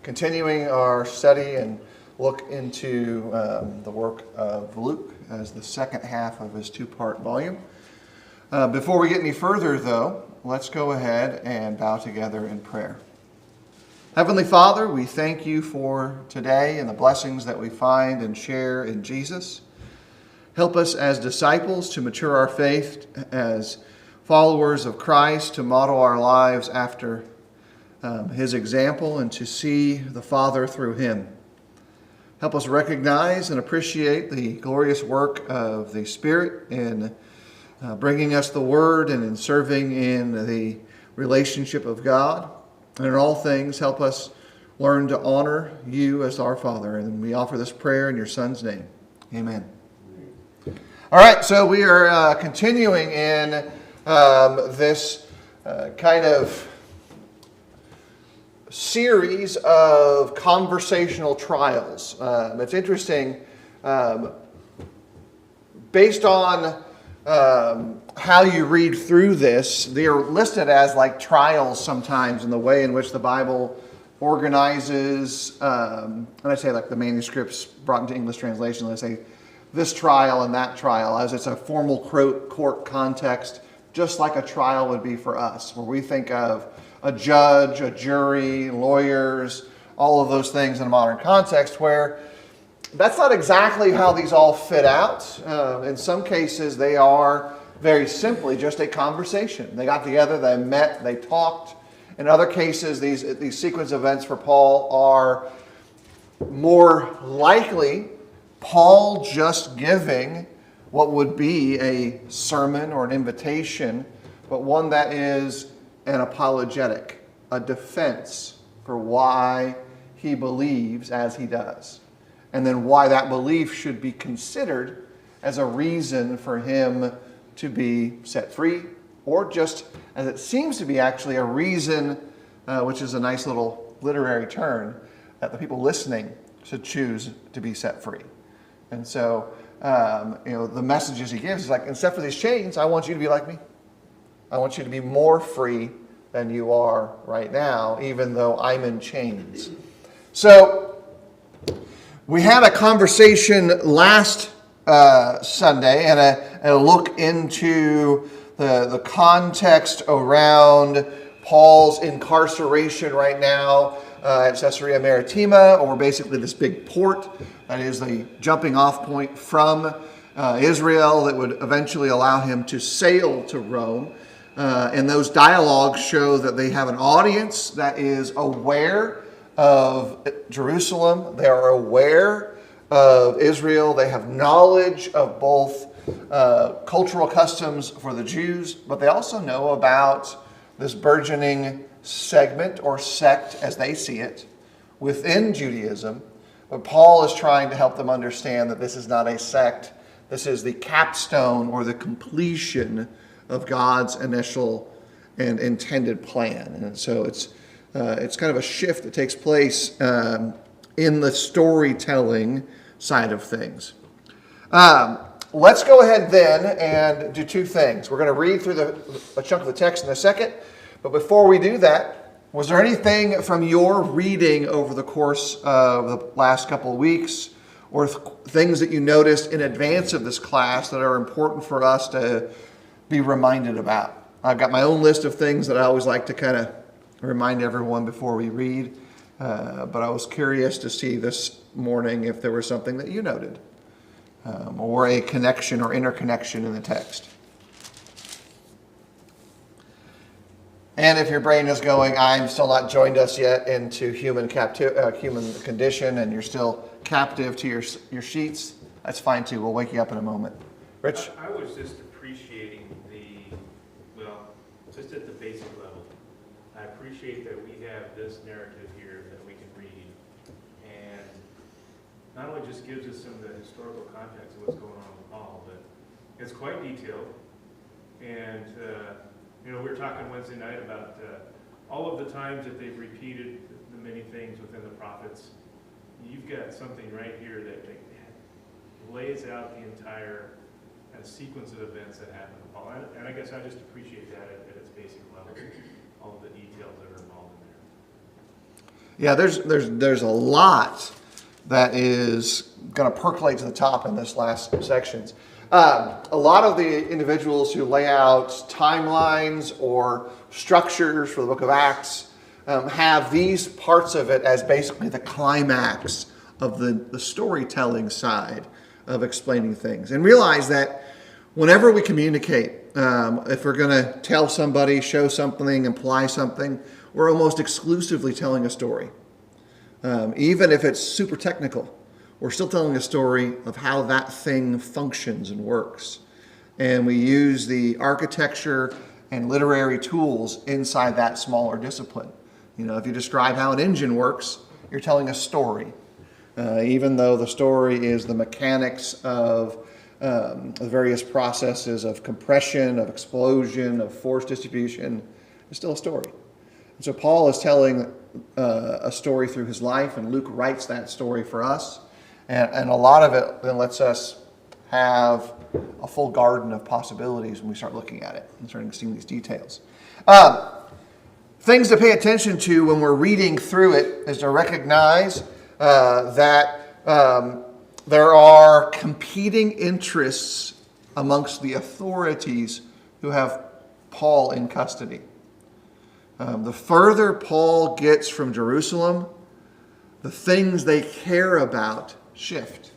Continuing our study and look into the work of Luke as the second half of his two-part volume. Before we get any further, though, let's go ahead and bow together in prayer. Heavenly Father, we thank you for today and the blessings that we find and share in Jesus. Help us as disciples to mature our faith, as followers of Christ, to model our lives after his example and to see the Father through him. Help us recognize and appreciate the glorious work of the Spirit in bringing us the Word and in serving in the relationship of God. And in all things, help us learn to honor you as our Father. And we offer this prayer in your Son's name. Amen. All right, so we are continuing in this kind of series of conversational trials. It's interesting, based on how you read through this, they are listed as like trials sometimes in the way in which the Bible organizes, and I say like the manuscripts brought into English translation, they say this trial and that trial, as it's a formal court context, just like a trial would be for us, where we think of a judge, a jury, lawyers, all of those things in a modern context, where that's not exactly how these all fit out. In some cases, they are very simply just a conversation. They got together, they met, they talked. In other cases, these sequence events for Paul are more likely Paul just giving what would be a sermon or an invitation, but one that is an apologetic, a defense for why he believes as he does, and then why that belief should be considered as a reason for him to be set free, or just as it seems to be actually a reason, which is a nice little literary turn, that the people listening should choose to be set free. And so, the messages he gives is like, except for these chains, I want you to be like me. I want you to be more free than you are right now, even though I'm in chains. So, we had a conversation last Sunday and a look into the context around Paul's incarceration right now at Caesarea Maritima, or basically this big port that is the jumping off point from Israel that would eventually allow him to sail to Rome. And those dialogues show that they have an audience that is aware of Jerusalem. They are aware of Israel. They have knowledge of both cultural customs for the Jews, but they also know about this burgeoning segment or sect, as they see it, within Judaism. But Paul is trying to help them understand that this is not a sect. This is the capstone or the completion of God's initial and intended plan. And so it's kind of a shift that takes place in the storytelling side of things. Let's go ahead then and do two things. We're going to read through a chunk of the text in a second. But before we do that, was there anything from your reading over the course of the last couple of weeks, or things that you noticed in advance of this class that are important for us to be reminded about? I've got my own list of things that I always like to kind of remind everyone before we read, but I was curious to see this morning if there was something that you noted, or a connection or interconnection in the text. And if your brain is going, I'm still not joined us yet into human condition, and you're still captive to your sheets, that's fine too. We'll wake you up in a moment. Rich? I was just appreciating just at the basic level, I appreciate that we have this narrative here that we can read, and not only just gives us some of the historical context of what's going on with Paul, but it's quite detailed. And we were talking Wednesday night about all of the times that they've repeated the many things within the prophets. You've got something right here that lays out the entire sequence of events that happen to Paul. And I guess I just appreciate that at its basic level, all of the details that are involved in there. Yeah, there's a lot that is going to percolate to the top in this last sections. A lot of the individuals who lay out timelines or structures for the book of Acts have these parts of it as basically the climax of the storytelling side of explaining things. And realize that whenever we communicate, if we're going to tell somebody, show something, imply something, we're almost exclusively telling a story. Even if it's super technical, we're still telling a story of how that thing functions and works. And we use the architecture and literary tools inside that smaller discipline. You know, if you describe how an engine works, you're telling a story. Even though the story is the mechanics of the various processes of compression, of explosion, of force distribution, it's still a story. And so Paul is telling a story through his life, and Luke writes that story for us. And a lot of it then lets us have a full garden of possibilities when we start looking at it and starting to see these details. Things to pay attention to when we're reading through it is to recognize that there are competing interests amongst the authorities who have Paul in custody. The further Paul gets from Jerusalem, the things they care about shift.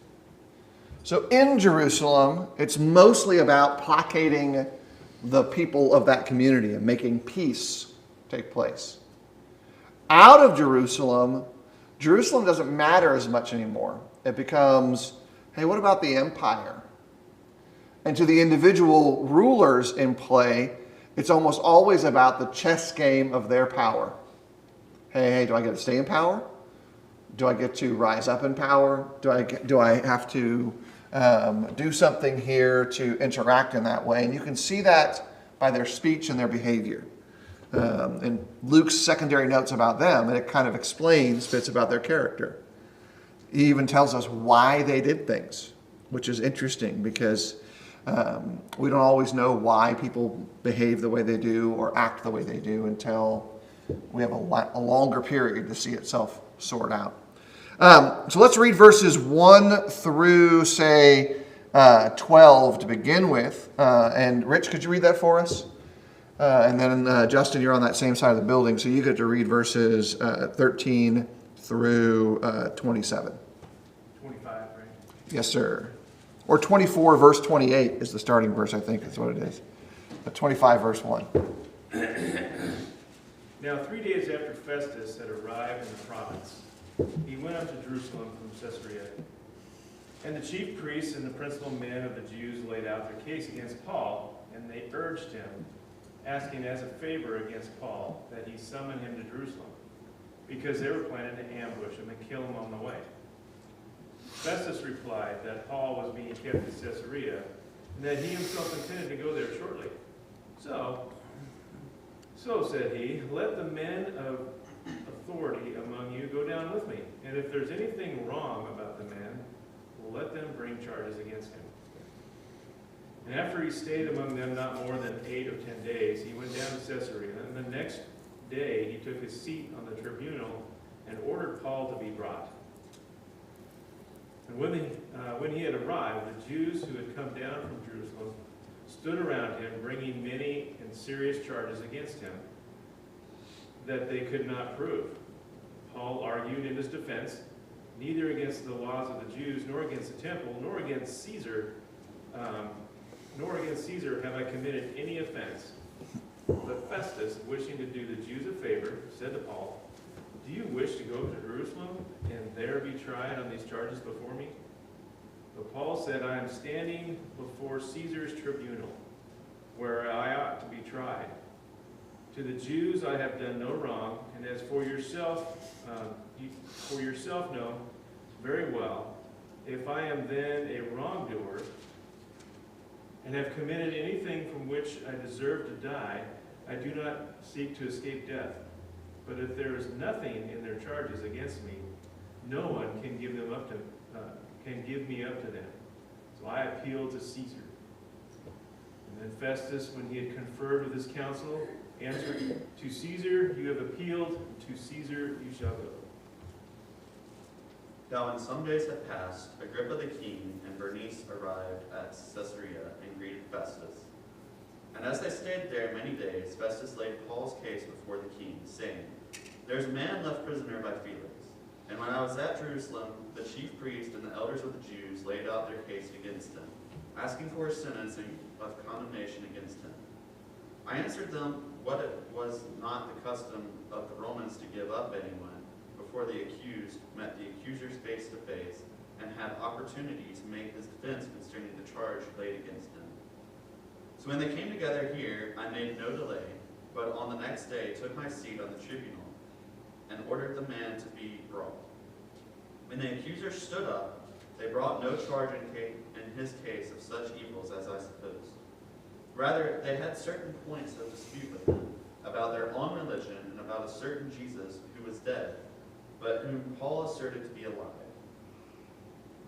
So in Jerusalem, it's mostly about placating the people of that community and making peace take place. Out of Jerusalem, Jerusalem doesn't matter as much anymore. It becomes, hey, what about the empire? And to the individual rulers in play, it's almost always about the chess game of their power. Hey, do I get to stay in power? Do I get to rise up in power? Do I have to do something here to interact in that way? And you can see that by their speech and their behavior. And Luke's secondary notes about them, and it kind of explains bits about their character. He even tells us why they did things, which is interesting because we don't always know why people behave the way they do or act the way they do until we have a longer period to see itself sort out. So let's read verses 1 through, say, 12 to begin with. And Rich, could you read that for us? And then, Justin, you're on that same side of the building, so you get to read verses 13 through 27. 25, right? Yes, sir. Or 24, verse 28 is the starting verse, I think that's what it is. But 25, verse 1. Now 3 days after Festus had arrived in the province, he went up to Jerusalem from Caesarea. And the chief priests and the principal men of the Jews laid out their case against Paul, and they urged him, asking as a favor against Paul that he summon him to Jerusalem, because they were planning to ambush him and kill him on the way. Festus replied that Paul was being kept in Caesarea, and that he himself intended to go there shortly. So said he, let the men of authority among you go down with me, and if there's anything wrong about the man, let them bring charges against him. And after he stayed among them not more than 8 or 10 days, he went down to Caesarea, and the next day he took his seat on the tribunal and ordered Paul to be brought. And when he had arrived, the Jews who had come down from Jerusalem stood around him, bringing many and serious charges against him that they could not prove. Paul argued in his defense, neither against the laws of the Jews, nor against the temple, nor against Caesar have I committed any offense. But Festus, wishing to do the Jews a favor, said to Paul, do you wish to go to Jerusalem and there be tried on these charges before me? But Paul said, I am standing before Caesar's tribunal, where I ought to be tried. To the Jews I have done no wrong, and as for yourself know very well, if I am then a wrongdoer, and have committed anything from which I deserve to die, I do not seek to escape death. But if there is nothing in their charges against me, no one can give me up to them. So I appeal to Caesar. And then Festus, when he had conferred with his council, answered, to Caesar you have appealed, to Caesar you shall go. Now when some days had passed, Agrippa the king and Bernice arrived at Caesarea and greeted Festus. And as they stayed there many days, Festus laid Paul's case before the king, saying, There is a man left prisoner by Felix. And when I was at Jerusalem, the chief priest and the elders of the Jews laid out their case against him, asking for a sentence of condemnation against him. I answered them what it was not the custom of the Romans to give up anyone before the accused met the accusers face to face and had opportunity to make his defense concerning the charge laid against him. So when they came together here, I made no delay, but on the next day took my seat on the tribunal and ordered the man to be brought. When the accusers stood up, they brought no charge in his case of such evils as I supposed. Rather, they had certain points of dispute with him about their own religion and about a certain Jesus who was dead, but whom Paul asserted to be alive.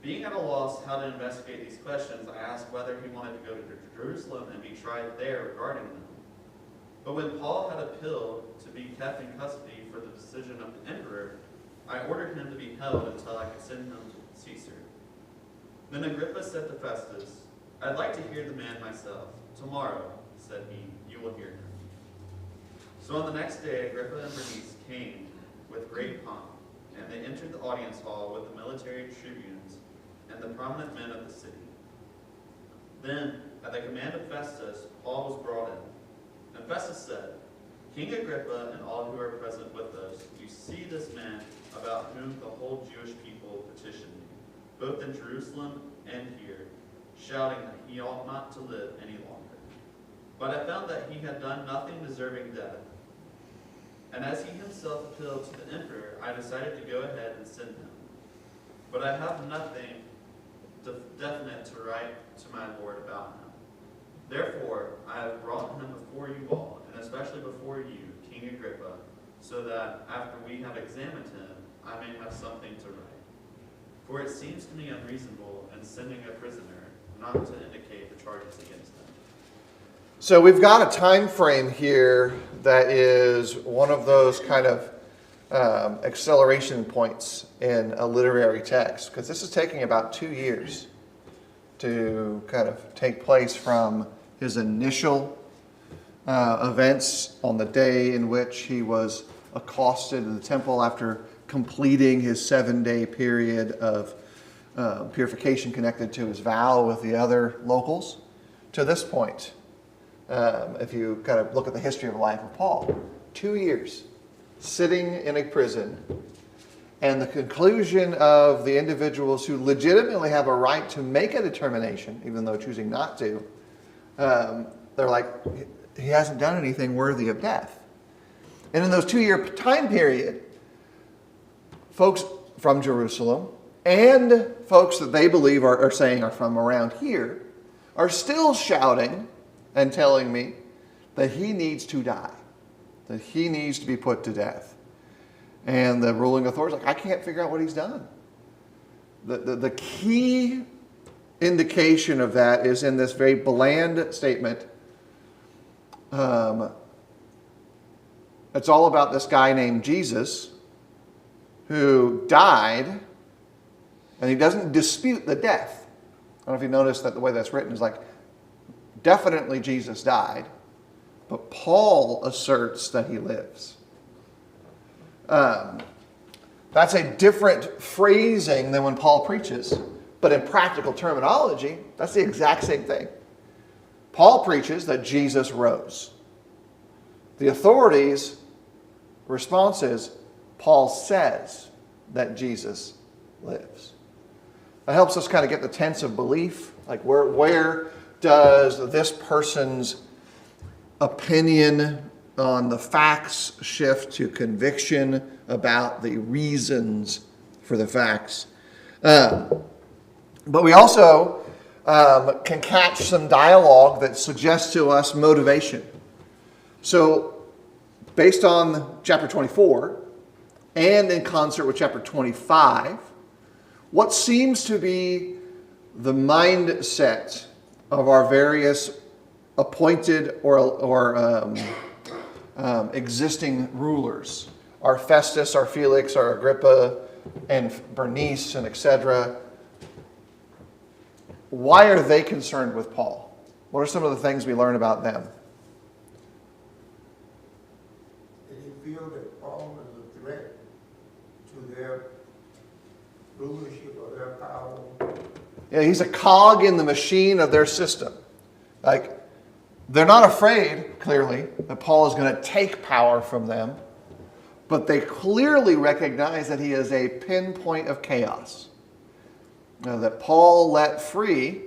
Being at a loss how to investigate these questions, I asked whether he wanted to go to Jerusalem and be tried there regarding them. But when Paul had appealed to be kept in custody for the decision of the emperor, I ordered him to be held until I could send him to Caesar. Then Agrippa said to Festus, I'd like to hear the man myself. Tomorrow, said he, you will hear him. So on the next day, Agrippa and Bernice came with great pomp, and they entered the audience hall with the military tribunes and the prominent men of the city. Then, at the command of Festus, Paul was brought in. And Festus said, King Agrippa and all who are present with us, you see this man about whom the whole Jewish people petitioned me, both in Jerusalem and here, shouting that he ought not to live any longer. But I found that he had done nothing deserving death. And as he himself appealed to the emperor, I decided to go ahead and send him. But I have nothing definite to write to my lord about him. Therefore, I have brought him before you all, and especially before you, King Agrippa, so that after we have examined him, I may have something to write. For it seems to me unreasonable in sending a prisoner not to indicate the charges against him. So we've got a time frame here that is one of those kind of acceleration points in a literary text, because this is taking about 2 years to kind of take place from his initial events on the day in which he was accosted in the temple after completing his 7-day period of purification connected to his vow with the other locals, to this point. If you kind of look at the history of the life of Paul, 2 years sitting in a prison, and the conclusion of the individuals who legitimately have a right to make a determination, even though choosing not to, they're like, he hasn't done anything worthy of death. And in those 2-year time period, folks from Jerusalem and folks that they believe are saying are from around here are still shouting and telling me that he needs to die, that he needs to be put to death. And the ruling authorities are like, I can't figure out what he's done. The key indication of that is in this very bland statement. It's all about this guy named Jesus who died, and he doesn't dispute the death. I don't know if you noticed that the way that's written is like, definitely Jesus died, but Paul asserts that he lives. That's a different phrasing than when Paul preaches, but in practical terminology, that's the exact same thing. Paul preaches that Jesus rose. The authorities' response is, Paul says that Jesus lives. That helps us kind of get the tense of belief, like where does this person's opinion on the facts shift to conviction about the reasons for the facts. But we also can catch some dialogue that suggests to us motivation. So based on chapter 24 and in concert with chapter 25, what seems to be the mindset of our various appointed or existing rulers, our Festus, our Felix, our Agrippa, and Bernice and etc., why are they concerned with Paul? What are some of the things we learn about them? They feel that Paul is a threat to their rulership or their power. Yeah, he's a cog in the machine of their system. Like, they're not afraid, clearly, that Paul is going to take power from them, but they clearly recognize that he is a pinpoint of chaos. Now, that Paul let free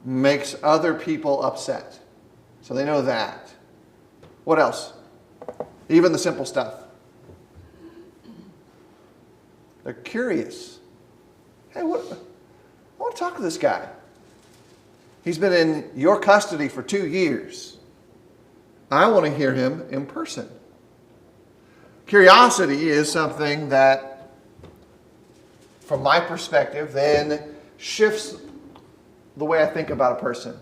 makes other people upset. So they know that. What else? Even the simple stuff. They're curious. Hey, I want to talk to this guy. He's been in your custody for 2 years. I want to hear him in person. Curiosity is something that, from my perspective, then shifts the way I think about a person.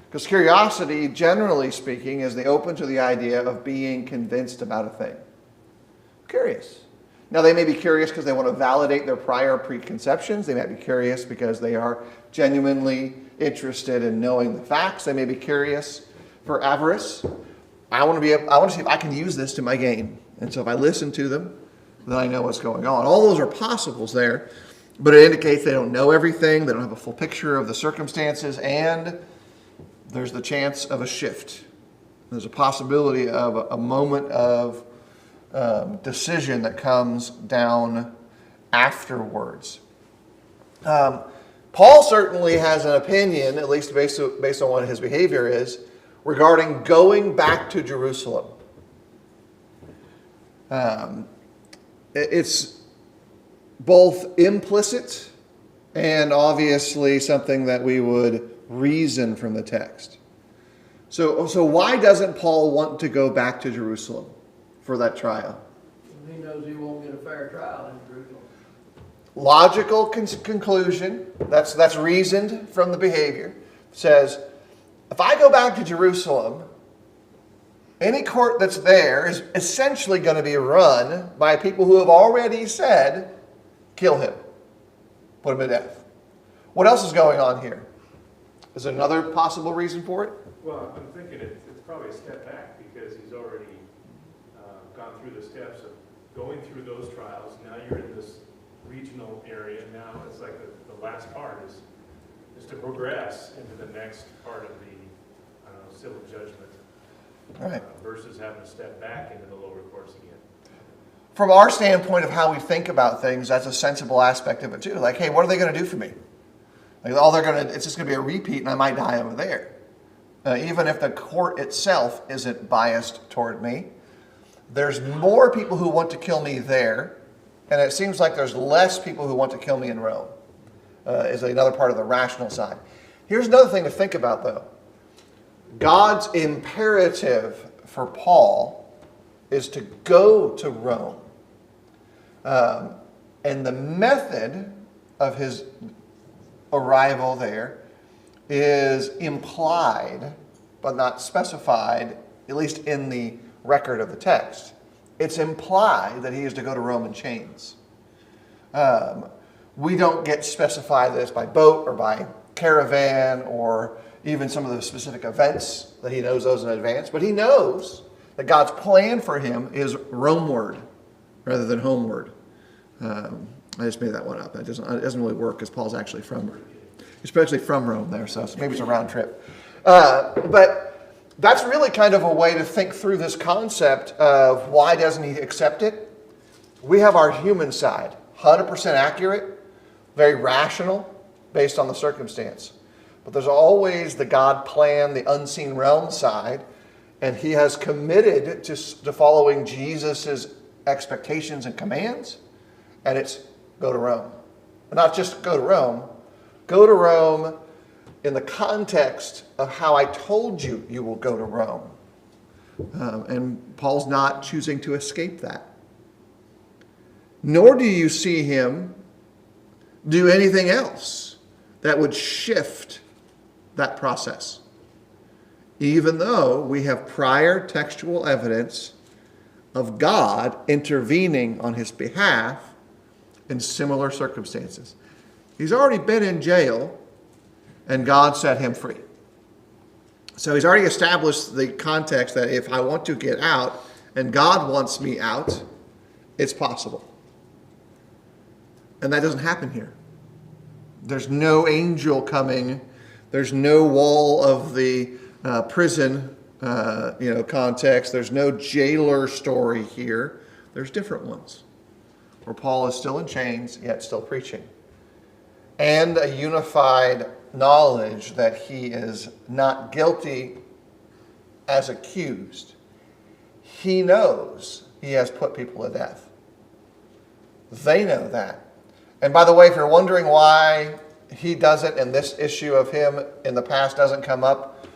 Because curiosity, generally speaking, is the open to the idea of being convinced about a thing. Curious. Now, they may be curious because they want to validate their prior preconceptions. They might be curious because they are genuinely interested in knowing the facts. They may be curious for avarice. I want to see if I can use this to my gain. And so if I listen to them, then I know what's going on. All those are possibles there, but it indicates they don't know everything. They don't have a full picture of the circumstances, and there's the chance of a shift. There's a possibility of a moment of decision that comes down afterwards. Paul certainly has an opinion, at least based on what his behavior is, regarding going back to Jerusalem. It's both implicit and obviously something that we would reason from the text. So why doesn't Paul want to go back to Jerusalem for that trial? He knows he won't get a fair trial in Jerusalem. Logical conclusion, that's reasoned from the behavior, says, if I go back to Jerusalem, any court that's there is essentially going to be run by people who have already said, kill him, put him to death. What else is going on here? Is there another possible reason for it? Well, I'm thinking it's probably a step back because he's already gone through the steps of going through those trials. Now you're in this regional area. Now it's like the last part is to progress into the next part of the civil judgment. Right. Versus having to step back into the lower courts again. From our standpoint of how we think about things, that's a sensible aspect of it too. Like, hey, what are they going to do for me? Like, it's just going to be a repeat and I might die over there. Even if the court itself isn't biased toward me, there's more people who want to kill me there, and it seems like there's less people who want to kill me in Rome, is another part of the rational side. Here's another thing to think about, though. God's imperative for Paul is to go to Rome. And the method of his arrival there is implied, but not specified, at least in the record of the text. It's implied that he is to go to Rome in chains. We don't get specified that it's by boat or by caravan or even some of the specific events that he knows those in advance, but he knows that God's plan for him is Romeward rather than homeward. I just made that one up. It doesn't really work because Paul's actually from Rome there, so maybe it's a round trip. But that's really kind of a way to think through this concept of why doesn't he accept it? We have our human side, 100% accurate, very rational, based on the circumstance. But there's always the God plan, the unseen realm side, and he has committed to following Jesus' expectations and commands, and it's go to Rome. But not just go to Rome in the context of how I told you you will go to Rome. And Paul's not choosing to escape that. Nor do you see him do anything else that would shift that process, even though we have prior textual evidence of God intervening on his behalf in similar circumstances. He's already been in jail, and God set him free. So he's already established the context that if I want to get out, and God wants me out, it's possible. And that doesn't happen here. There's no angel coming. There's no wall of the prison context. There's no jailer story here. There's different ones where Paul is still in chains, yet still preaching. And a unified knowledge that he is not guilty as accused. He knows he has put people to death. They know that. And by the way, if you're wondering why he doesn't, and this issue of him in the past doesn't come up,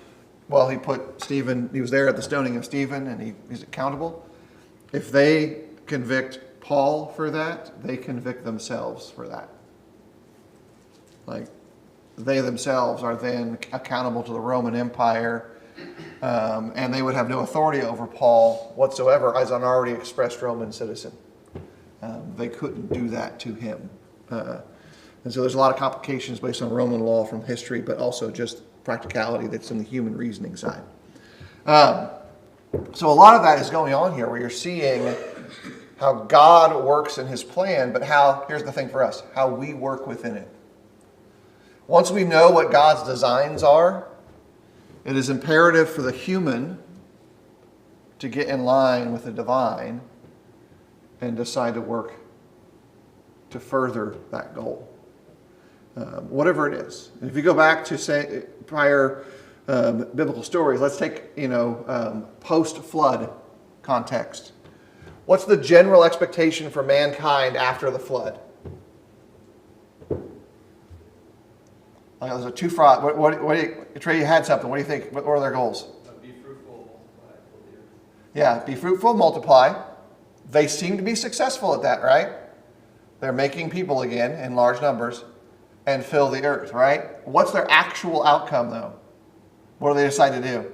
well, he was there at the stoning of Stephen, and he's accountable. If they convict Paul for that, they convict themselves for that. Like, they themselves are then accountable to the Roman Empire, and they would have no authority over Paul whatsoever as an already expressed Roman citizen. They couldn't do that to him. And so there's a lot of complications based on Roman law from history, but also just practicality that's in the human reasoning side. So a lot of that is going on here, where you're seeing how God works in his plan, but here's the thing for us, how we work within it. Once we know what God's designs are, it is imperative for the human to get in line with the divine and decide to work to further that goal. Whatever it is. And if you go back to say prior biblical stories, let's take post-flood context. What's the general expectation for mankind after the flood? Like, there's a two-front. Trey, you had something. What do you think? What are their goals? Be fruitful, multiply, fill the earth. Yeah, be fruitful, multiply. They seem to be successful at that, right? They're making people again in large numbers and fill the earth, right? What's their actual outcome, though? What do they decide to do?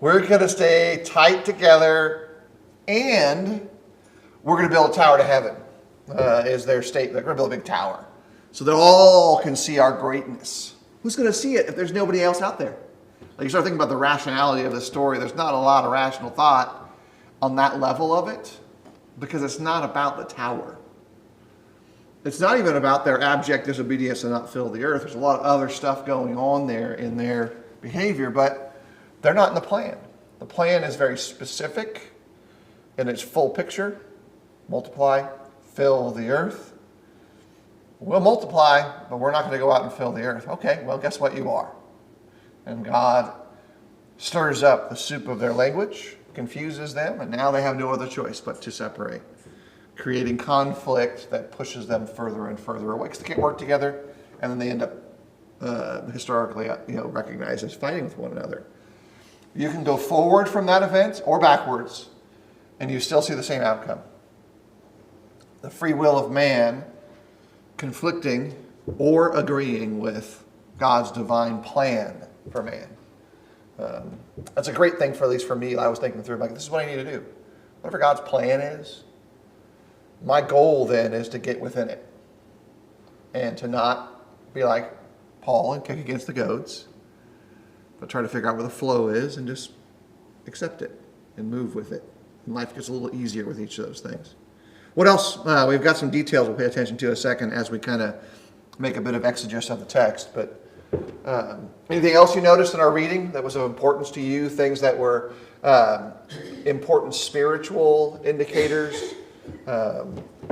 We're going to stay tight together, and we're going to build a tower to heaven, is their statement. They're going to build a big tower so that all can see our greatness. Who's going to see it if there's nobody else out there? Like, you start thinking about the rationality of the story. There's not a lot of rational thought on that level of it, because it's not about the tower. It's not even about their abject disobedience to not fill the earth. There's a lot of other stuff going on there in their behavior, but they're not in the plan. The plan is very specific in its full picture. Multiply, fill the earth. We'll multiply, but we're not going to go out and fill the earth. Okay, well, guess what you are? And God stirs up the soup of their language, confuses them, and now they have no other choice but to separate, creating conflict that pushes them further and further away, because they can't work together, and then they end up historically recognized as fighting with one another. You can go forward from that event or backwards, and you still see the same outcome. The free will of man conflicting or agreeing with God's divine plan for man. That's a great thing, for at least for me. I was thinking through, like, this is what I need to do. Whatever God's plan is, my goal then is to get within it and to not be like Paul and kick against the goads, but try to figure out where the flow is and just accept it and move with it. And life gets a little easier with each of those things. What else? We've got some details we'll pay attention to in a second as we kind of make a bit of exegesis of the text. But anything else you noticed in our reading that was of importance to you? Things that were important spiritual indicators,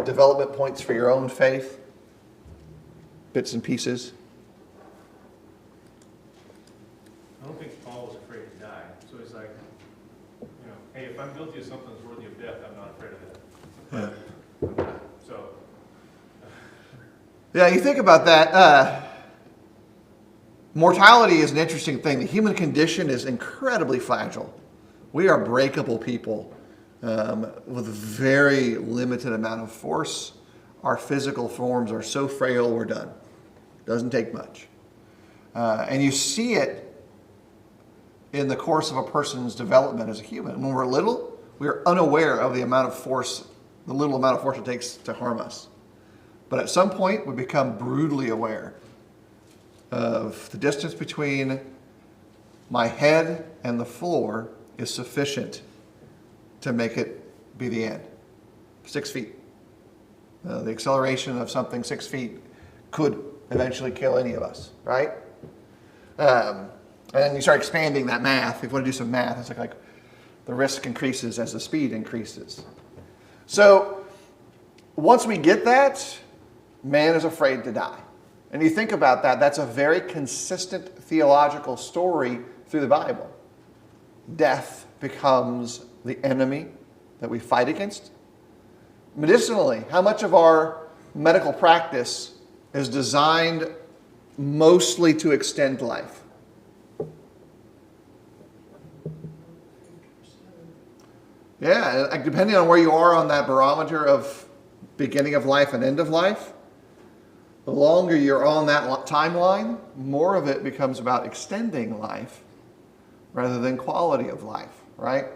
development points for your own faith, bits and pieces? I don't think Paul was afraid to die. So he's like, hey, if I'm guilty of something that's worthy of death, I'm not afraid of that. Yeah. I'm not. So. Yeah, you think about that. Mortality is an interesting thing. The human condition is incredibly fragile. We are breakable people with a very limited amount of force. Our physical forms are so frail, we're done. Doesn't take much. And you see it in the course of a person's development as a human. When we're little, we are unaware of the amount of force the little amount of force it takes to harm us. But at some point, we become brutally aware of the distance between my head and the floor is sufficient to make it be the end. 6 feet. The acceleration of something 6 feet could eventually kill any of us, right? And then you start expanding that math. If you want to do some math, it's like the risk increases as the speed increases. So once we get that, man is afraid to die. And you think about that, that's a very consistent theological story through the Bible. Death becomes the enemy that we fight against. Medicinally, how much of our medical practice is designed mostly to extend life? Yeah, depending on where you are on that barometer of beginning of life and end of life, the longer you're on that timeline, more of it becomes about extending life rather than quality of life, right?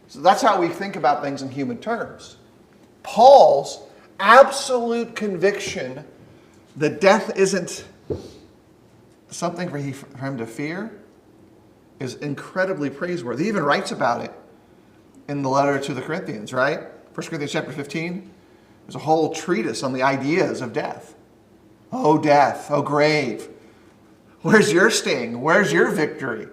So that's how we think about things in human terms. Paul's absolute conviction that death isn't something for him to fear is incredibly praiseworthy. He even writes about it in the letter to the Corinthians, right? 1 Corinthians chapter 15. There's a whole treatise on the ideas of death. Oh, death. Oh, grave. Where's your sting? Where's your victory?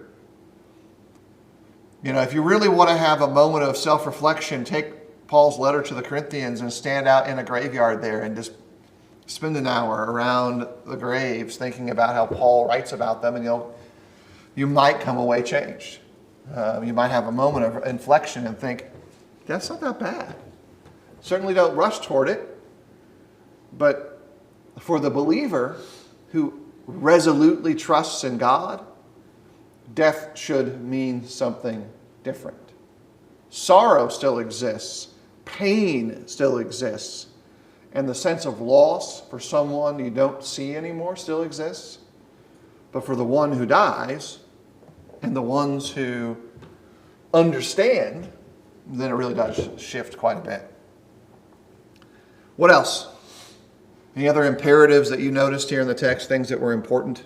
You know, if you really want to have a moment of self-reflection, take Paul's letter to the Corinthians and stand out in a graveyard there and just spend an hour around the graves thinking about how Paul writes about them, and you might come away changed. You might have a moment of inflection and think, that's not that bad. Certainly don't rush toward it. But for the believer who resolutely trusts in God, death should mean something different. Sorrow still exists. Pain still exists. And the sense of loss for someone you don't see anymore still exists. But for the one who dies and the ones who understand, then it really does shift quite a bit. What else? Any other imperatives that you noticed here in the text, things that were important?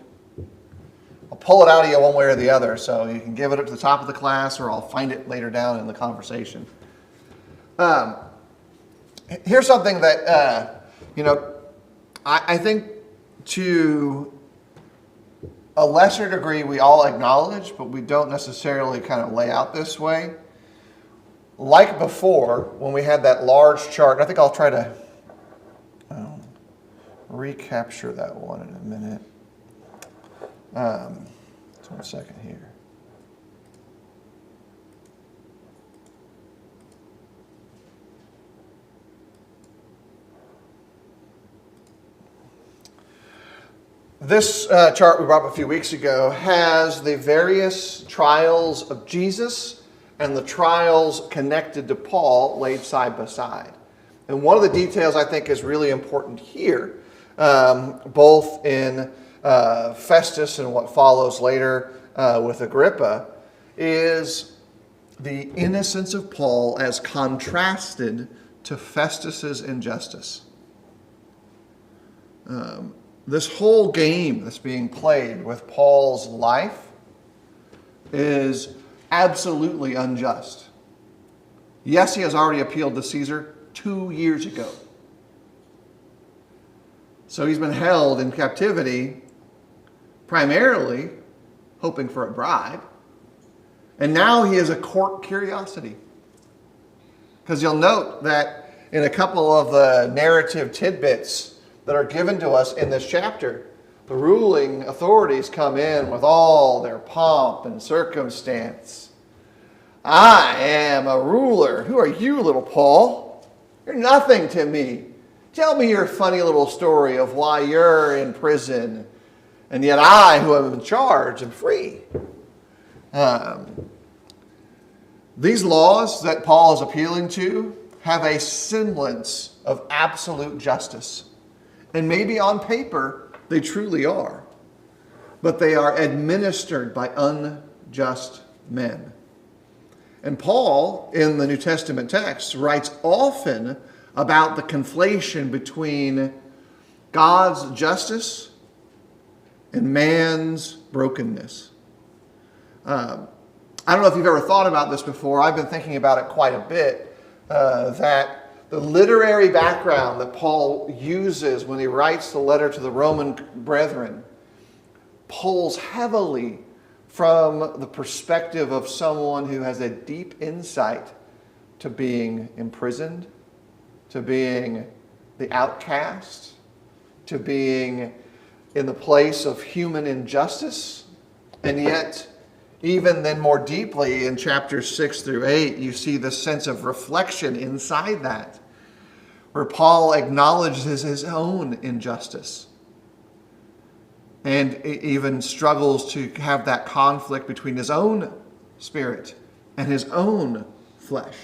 I'll pull it out of you one way or the other, so you can give it up to the top of the class, or I'll find it later down in the conversation. Here's something that, I think to a lesser degree we all acknowledge, but we don't necessarily kind of lay out this way. Like before, when we had that large chart, and I think I'll try to recapture that one in a minute. Just 1 second here. This chart we brought up a few weeks ago has the various trials of Jesus and the trials connected to Paul laid side by side. And one of the details I think is really important here, both in Festus and what follows later with Agrippa, is the innocence of Paul as contrasted to Festus's injustice. This whole game that's being played with Paul's life is absolutely unjust. Yes, he has already appealed to Caesar 2 years ago. So he's been held in captivity primarily hoping for a bribe. And now he is a court curiosity. Because you'll note that in a couple of the narrative tidbits that are given to us in this chapter, the ruling authorities come in with all their pomp and circumstance. I am a ruler. Who are you, little Paul? You're nothing to me. Tell me your funny little story of why you're in prison, and yet I, who am in charge, am free. These laws that Paul is appealing to have a semblance of absolute justice. And maybe on paper, they truly are. But they are administered by unjust men. And Paul, in the New Testament text, writes often about the conflation between God's justice and man's brokenness. I don't know if you've ever thought about this before. I've been thinking about it quite a bit, that the literary background that Paul uses when he writes the letter to the Roman brethren pulls heavily from the perspective of someone who has a deep insight to being imprisoned, to being the outcast, to being in the place of human injustice. And yet, even then more deeply in chapters 6 through 8, you see the sense of reflection inside that, where Paul acknowledges his own injustice and even struggles to have that conflict between his own spirit and his own flesh.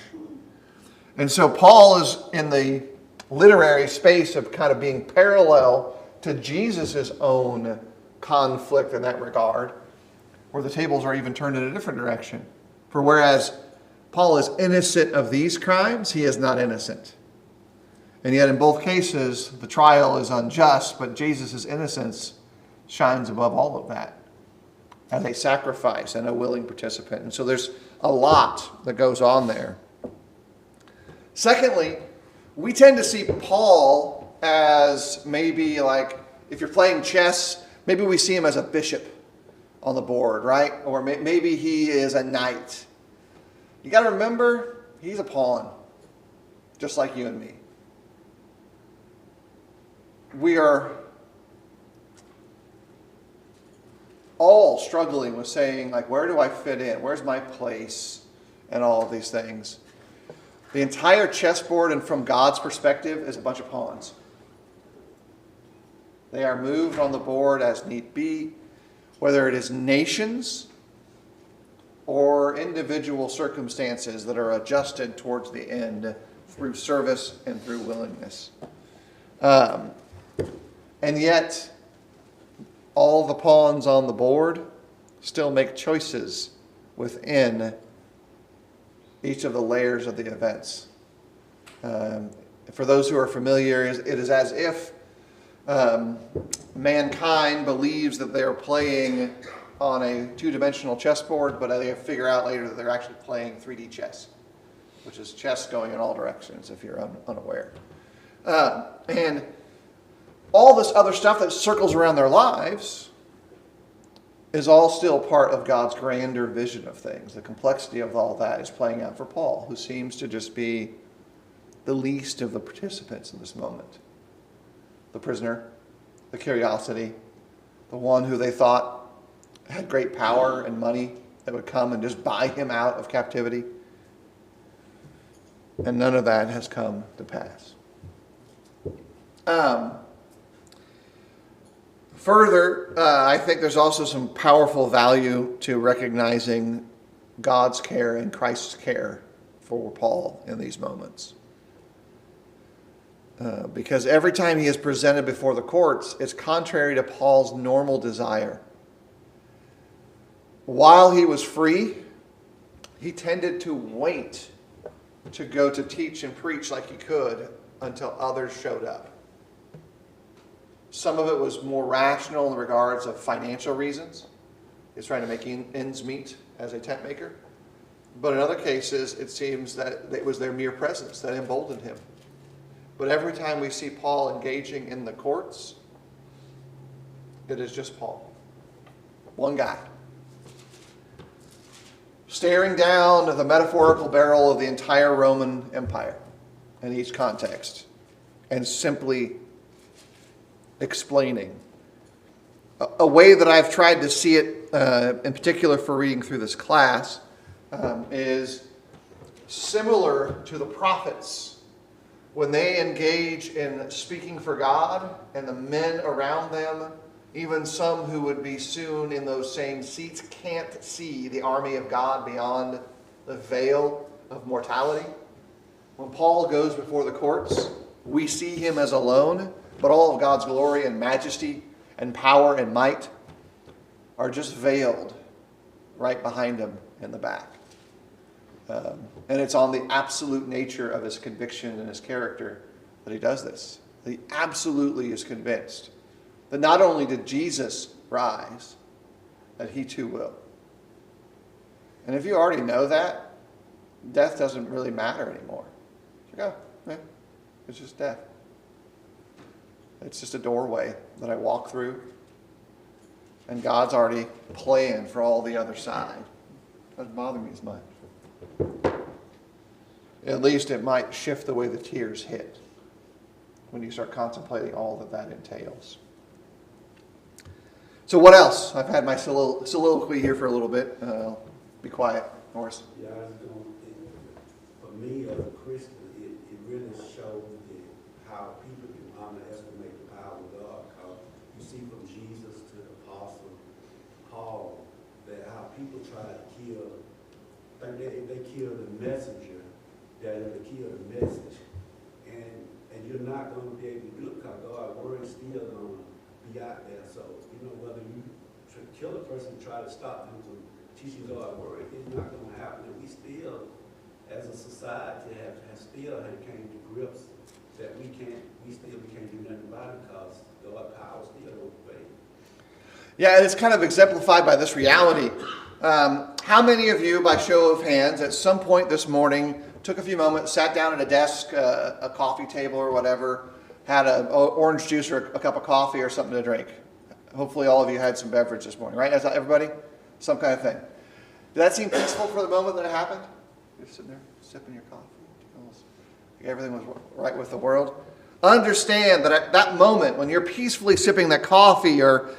And so Paul is in the literary space of kind of being parallel to Jesus' own conflict in that regard, where the tables are even turned in a different direction. For whereas Paul is innocent of these crimes, he is not innocent. And yet in both cases, the trial is unjust, but Jesus' innocence shines above all of that as a sacrifice and a willing participant. And so there's a lot that goes on there. Secondly, we tend to see Paul as maybe like, if you're playing chess, maybe we see him as a bishop on the board, right? Or maybe he is a knight. You got to remember, he's a pawn, just like you and me. We are all struggling with saying, like, where do I fit in? Where's my place? And all of these things. The entire chessboard, and from God's perspective, is a bunch of pawns. They are moved on the board as need be, whether it is nations or individual circumstances that are adjusted towards the end through service and through willingness. And yet, all the pawns on the board still make choices within each of the layers of the events. For those who are familiar, it is as if mankind believes that they are playing on a two-dimensional chessboard, but they figure out later that they're actually playing 3D chess, which is chess going in all directions if you're unaware. And all this other stuff that circles around their lives is all still part of God's grander vision of things. The complexity of all that is playing out for Paul, who seems to just be the least of the participants in this moment. The prisoner, the curiosity, the one who they thought had great power and money that would come and just buy him out of captivity. And none of that has come to pass. Further, I think there's also some powerful value to recognizing God's care and Christ's care for Paul in these moments. Because every time he is presented before the courts, it's contrary to Paul's normal desire. While he was free, he tended to wait to go to teach and preach like he could until others showed up. Some of it was more rational in regards of financial reasons. He's trying to make ends meet as a tent maker. But in other cases, it seems that it was their mere presence that emboldened him. But every time we see Paul engaging in the courts, it is just Paul. One guy. Staring down the metaphorical barrel of the entire Roman Empire in each context. And simply explaining. A way that I've tried to see it, in particular for reading through this class, is similar to the prophets. When they engage in speaking for God and the men around them, even some who would be soon in those same seats, can't see the army of God beyond the veil of mortality. When Paul goes before the courts, we see him as alone, but all of God's glory and majesty and power and might are just veiled right behind him in the back. And it's on the absolute nature of his conviction and his character that he does this. He absolutely is convinced that not only did Jesus rise, that he too will. And if you already know that, death doesn't really matter anymore. It's like, oh, yeah, it's just death. It's just a doorway that I walk through. And God's already planned for all the other side. It doesn't bother me as much. At least it might shift the way the tears hit when you start contemplating all that that entails. So what else? I've had my soliloquy here for a little bit. Be quiet, Norris. Yeah, I just don't think, for me as a Christian, it really shows how people can underestimate the power of God. Because you see from Jesus to the Apostle Paul, that how people try to kill, if they kill the messenger, that if they kill the message. And you're not going to be able to do it because God's word is still going to be out there. So, whether you kill a person, try to stop them from teaching God's word, it's not going to happen. And we still, as a society, have came to grips that we can't do nothing about it because God's power still overweight. Yeah, and it's kind of exemplified by this reality. How many of you, by show of hands, at some point this morning, took a few moments, sat down at a desk, a coffee table or whatever, had an orange juice or a cup of coffee or something to drink? Hopefully all of you had some beverage this morning, right? That's everybody? Some kind of thing. Did that seem peaceful for the moment that it happened? You're sitting there sipping your coffee. Everything was right with the world. Understand that at that moment when you're peacefully sipping that coffee or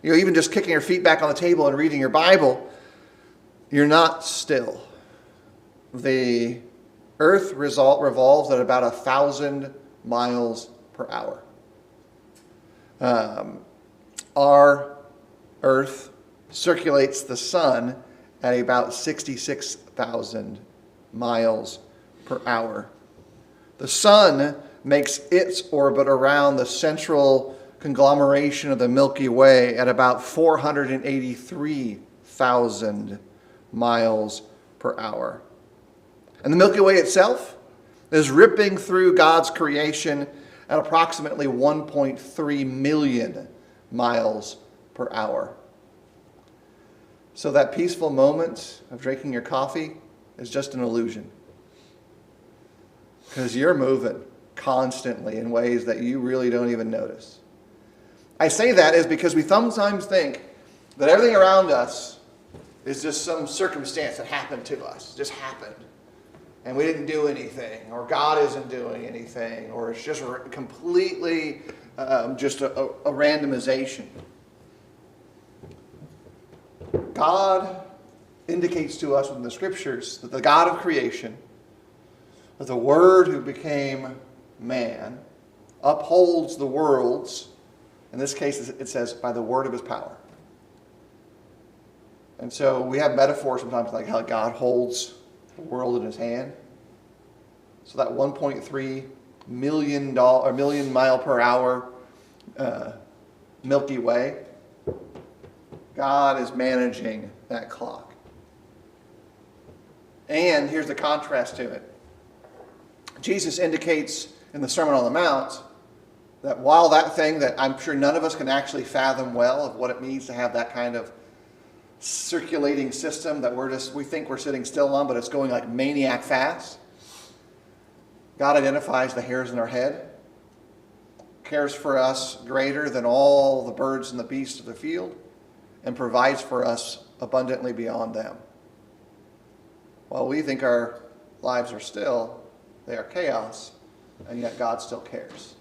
even just kicking your feet back on the table and reading your Bible, you're not still. The earth revolves at about 1,000 miles per hour. Our earth circulates the sun at about 66,000 miles per hour. The sun makes its orbit around the central conglomeration of the Milky Way at about 483,000 miles per hour. And the Milky Way itself is ripping through God's creation at approximately 1.3 million miles per hour. So that peaceful moment of drinking your coffee is just an illusion. Because you're moving constantly in ways that you really don't even notice. I say that is because we sometimes think that everything around us is just some circumstance that happened to us, just happened. And we didn't do anything, or God isn't doing anything, or it's just completely just a randomization. God indicates to us in the Scriptures that the God of creation, that the Word who became man, upholds the worlds. In this case, it says, by the word of his power. And so we have metaphors sometimes like how God holds the world in his hand. So that 1.3 million mile per hour Milky Way, God is managing that clock. And here's the contrast to it. Jesus indicates in the Sermon on the Mount that while that thing that I'm sure none of us can actually fathom well of what it means to have that kind of circulating system that we think we're sitting still on, but it's going like maniac fast. God identifies the hairs in our head, cares for us greater than all the birds and the beasts of the field, and provides for us abundantly beyond them. While we think our lives are still, they are chaos, and yet God still cares.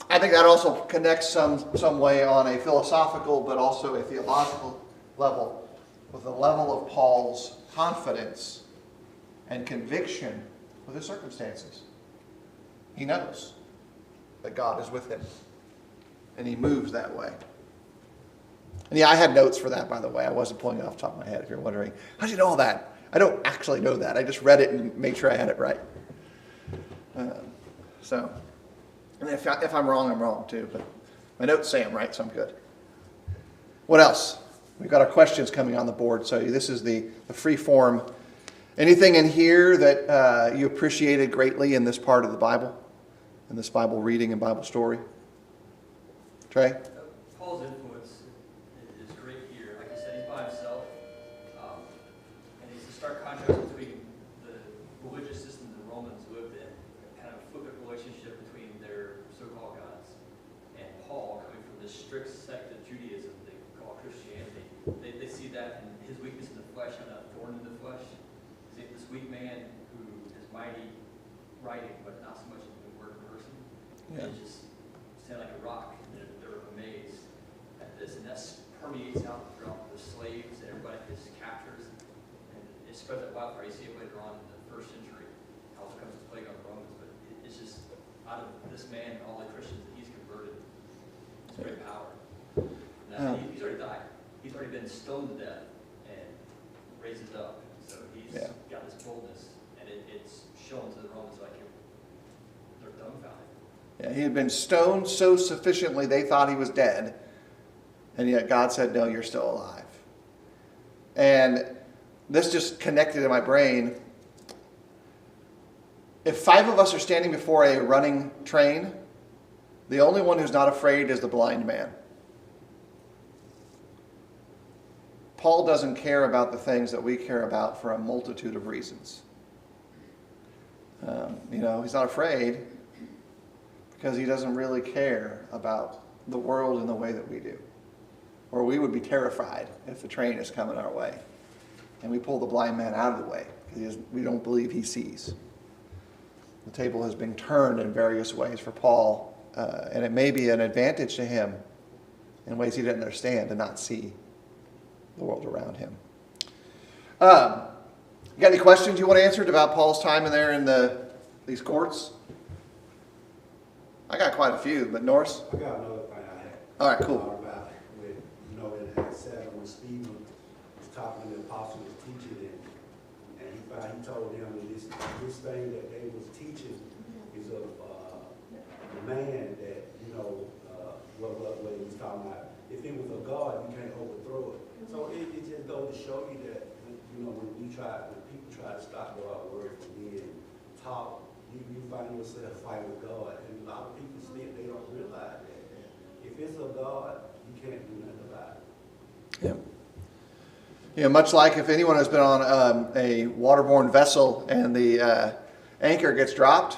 I think that also connects some way on a philosophical but also a theological level with the level of Paul's confidence and conviction with his circumstances. He knows that God is with him, and he moves that way. And yeah, I had notes for that, by the way. I wasn't pulling it off the top of my head, if you're wondering. How do you know all that? I don't actually know that. I just read it and made sure I had it right. And if I'm wrong, I'm wrong too. But my notes say I'm right, so I'm good. What else? We've got our questions coming on the board, so this is the free form. Anything in here that you appreciated greatly in this part of the Bible, in this Bible reading and Bible story? Trey? Paul's influence is great here. Like I said, he's by himself. And he's a stark contrast between the religious system the Romans lived in, kind of a flippant relationship between their so-called gods, and Paul coming from this strict sect of Judaism they call Christianity. They see that in his weakness in the flesh, having a thorn in the flesh. This weak man who is mighty writing, but not so much in the word person. Yeah. They just stand like a rock, and they're amazed at this. And that permeates out throughout the slaves and everybody gets captures. And it spreads that wildfire. You see it later on in the first century, how it comes to plague on the Romans. But it's just out of this man, all the Christians that he's converted. It's great power. Now, he's already died. He's already been stoned to death and raises up. So he's got this boldness, and it's shown to the Romans like they're dumbfounded. Yeah, he had been stoned so sufficiently they thought he was dead, and yet God said, no, you're still alive. And this just connected in my brain. If 5 of us are standing before a running train, the only one who's not afraid is the blind man. Paul doesn't care about the things that we care about for a multitude of reasons. He's not afraid because he doesn't really care about the world in the way that we do. Or we would be terrified if the train is coming our way and we pull the blind man out of the way because we don't believe he sees. The table has been turned in various ways for Paul, and it may be an advantage to him in ways he didn't understand and not see the world around him. You got any questions you want answered about Paul's time in there in these courts? I got quite a few, but Norris? I got another thing I had. All right, cool. Thought about with, in Acts 7 when Stephen was talking to the apostles, was teaching them, and he told them that this thing that they was teaching is of the man that, what he was talking about. If it was of God, you can't overthrow it. So it just goes to show you that, when people try to stop God's word from being taught, you find yourself fighting with God. And a lot of people think they don't realize that. If it's of God, you can't do nothing about it. Yeah. Much like if anyone has been on a waterborne vessel and the anchor gets dropped,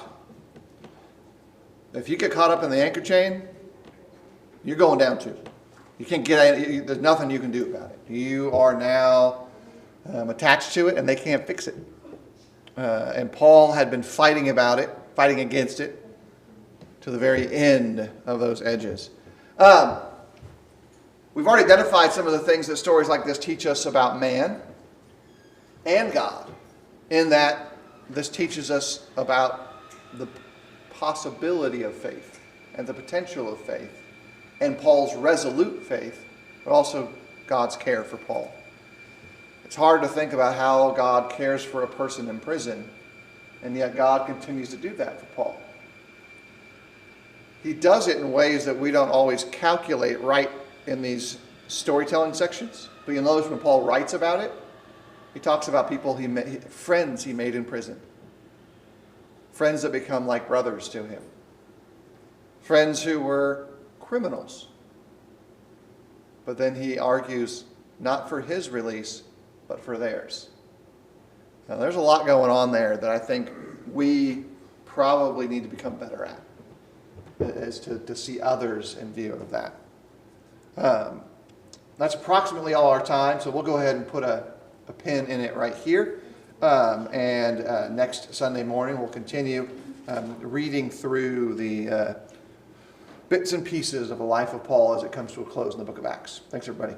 if you get caught up in the anchor chain, you're going down too. You can't get. There's nothing you can do about it. You are now attached to it, and they can't fix it. And Paul had been fighting against it, to the very end of those edges. We've already identified some of the things that stories like this teach us about man and God, in that this teaches us about the possibility of faith and the potential of faith, and Paul's resolute faith, but also God's care for Paul. It's hard to think about how God cares for a person in prison, and yet God continues to do that for Paul. He does it in ways that we don't always calculate right in these storytelling sections. But you'll notice when Paul writes about it, he talks about friends he made in prison. Friends that become like brothers to him. Friends who were criminals. But then he argues not for his release, but for theirs. Now there's a lot going on there that I think we probably need to become better at, is to see others in view of that. That's approximately all our time, so we'll go ahead and put a pin in it right here. And next Sunday morning we'll continue reading through the bits and pieces of the life of Paul as it comes to a close in the book of Acts. Thanks, everybody.